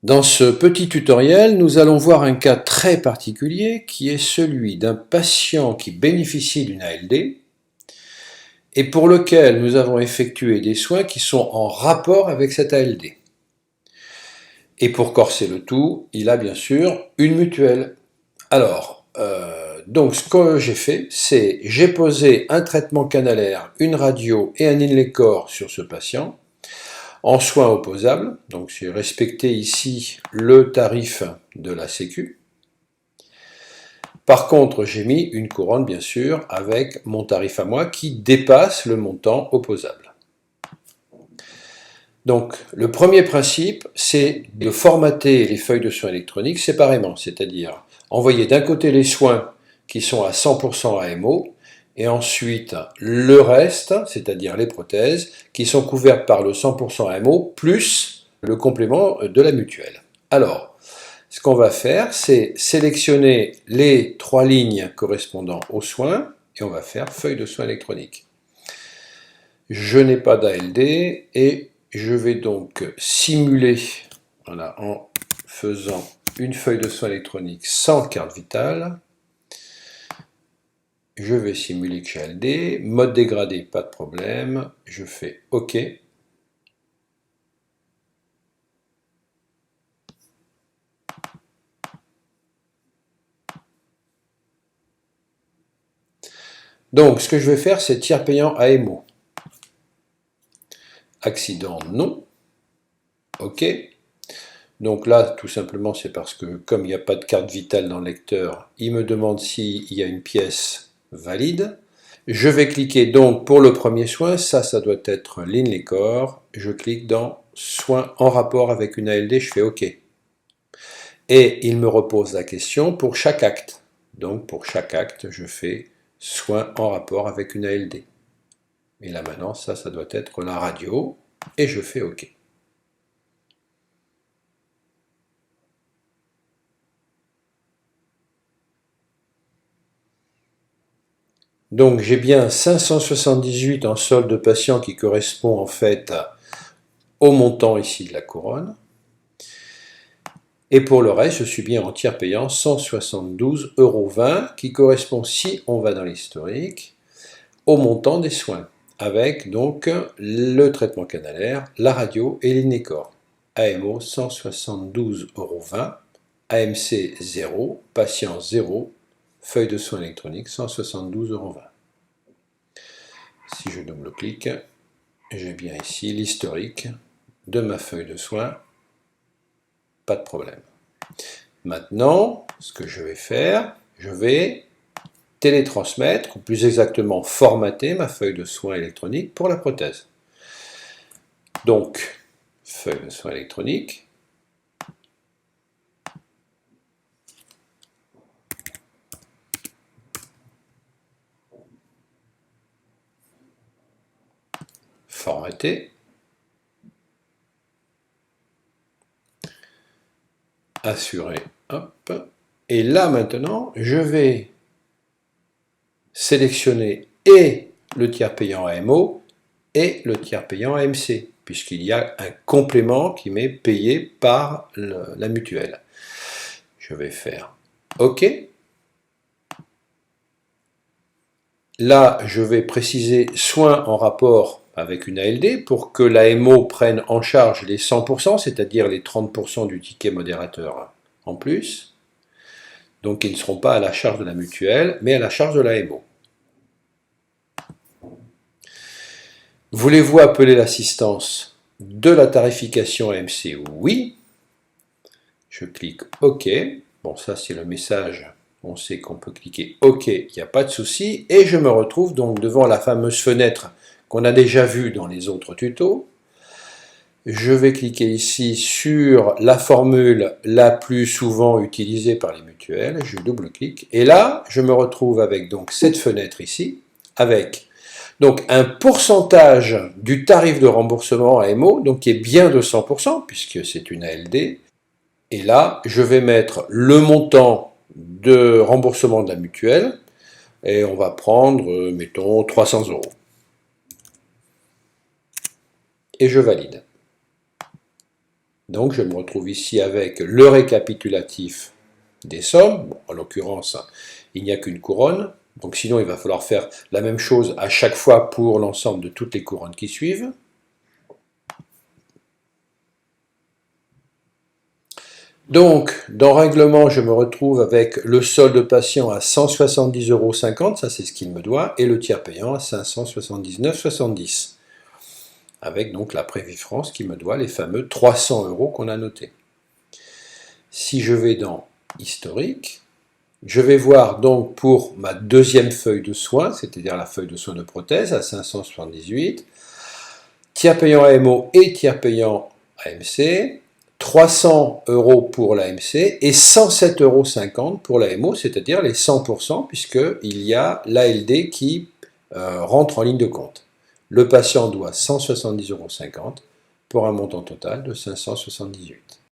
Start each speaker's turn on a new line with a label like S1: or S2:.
S1: Dans ce petit tutoriel, nous allons voir un cas très particulier qui est celui d'un patient qui bénéficie d'une ALD et pour lequel nous avons effectué des soins qui sont en rapport avec cette ALD. Et pour corser le tout, il a bien sûr une mutuelle. Alors, donc ce que j'ai fait, c'est j'ai posé un traitement canalaire, une radio et un inlay-corps sur ce patient en soins opposables. Donc j'ai respecté ici le tarif de la Sécu. Par contre, j'ai mis une couronne, bien sûr, avec mon tarif à moi qui dépasse le montant opposable. Donc, le premier principe, c'est de formater les feuilles de soins électroniques séparément, c'est-à-dire envoyer d'un côté les soins qui sont à 100% AMO, et ensuite le reste, c'est-à-dire les prothèses, qui sont couvertes par le 100% AMO, plus le complément de la mutuelle. Alors, ce qu'on va faire, c'est sélectionner les 3 lignes correspondant aux soins, et on va faire feuille de soins électronique. Je n'ai pas d'ALD, et je vais donc simuler, voilà, en faisant une feuille de soins électronique sans carte vitale. Je vais simuler que j'ai ALD, mode dégradé, pas de problème, je fais OK. Donc ce que je vais faire, c'est tiers payant AMO. Accident non. OK. Donc là, tout simplement, c'est parce que comme il n'y a pas de carte vitale dans le lecteur, il me demande s'il y a une pièce valide. Je vais cliquer donc pour le premier soin, ça doit être l'inlay-corps. Je clique dans soins en rapport avec une ALD, je fais OK. Et il me repose la question pour chaque acte. Donc pour chaque acte, je fais soins en rapport avec une ALD. Et là maintenant, ça doit être la radio, et je fais OK. Donc j'ai bien 578 en solde de patient qui correspond en fait au montant ici de la couronne. Et pour le reste, je suis bien en tiers payant 172,20 € qui correspond, si on va dans l'historique, au montant des soins, avec donc le traitement canalaire, la radio et l'inlay-corps. AMO 172,20 €, AMC 0, patient 0, feuille de soins électronique 172,20 €. Si je double-clique, j'ai bien ici l'historique de ma feuille de soins, pas de problème. Maintenant, ce que je vais faire, je vais télétransmettre, ou plus exactement formater ma feuille de soins électronique pour la prothèse. Donc, feuille de soins électronique, formater, assurer, hop, et là maintenant, je vais sélectionner et le tiers payant AMO et le tiers payant AMC, puisqu'il y a un complément qui m'est payé par la mutuelle. Je vais faire OK. Là, je vais préciser soins en rapport avec une ALD pour que l'AMO prenne en charge les 100%, c'est-à-dire les 30% du ticket modérateur en plus. Donc ils ne seront pas à la charge de la mutuelle, mais à la charge de l'AMO. Voulez-vous appeler l'assistance de la tarification AMC? Oui. Je clique OK. Bon, ça c'est le message. On sait qu'on peut cliquer OK, il n'y a pas de souci. Et je me retrouve donc devant la fameuse fenêtre qu'on a déjà vue dans les autres tutos. Je vais cliquer ici sur la formule la plus souvent utilisée par les mutuelles. Je double-clique. Et là, je me retrouve avec donc cette fenêtre ici, avec donc un pourcentage du tarif de remboursement AMO, donc qui est bien de 100%, puisque c'est une ALD. Et là, je vais mettre le montant de remboursement de la mutuelle, et on va prendre, mettons, 300 €. Et je valide. Donc je me retrouve ici avec le récapitulatif des sommes. Bon, en l'occurrence, il n'y a qu'une couronne. Donc sinon, il va falloir faire la même chose à chaque fois pour l'ensemble de toutes les couronnes qui suivent. Donc, dans règlement, je me retrouve avec le solde patient à 170,50 €, ça c'est ce qu'il me doit, et le tiers payant à 579,70 €, avec donc la Prévie France qui me doit les fameux 300 € qu'on a notés. Si je vais dans historique, je vais voir donc pour ma deuxième feuille de soins, c'est-à-dire la feuille de soins de prothèse à 578, tiers payant AMO et tiers payant AMC, 300 € pour l'AMC et 107,50 € pour l'AMO, c'est-à-dire les 100%, puisqu'il y a l'ALD qui rentre en ligne de compte. Le patient doit 170,50 € pour un montant total de 578 €.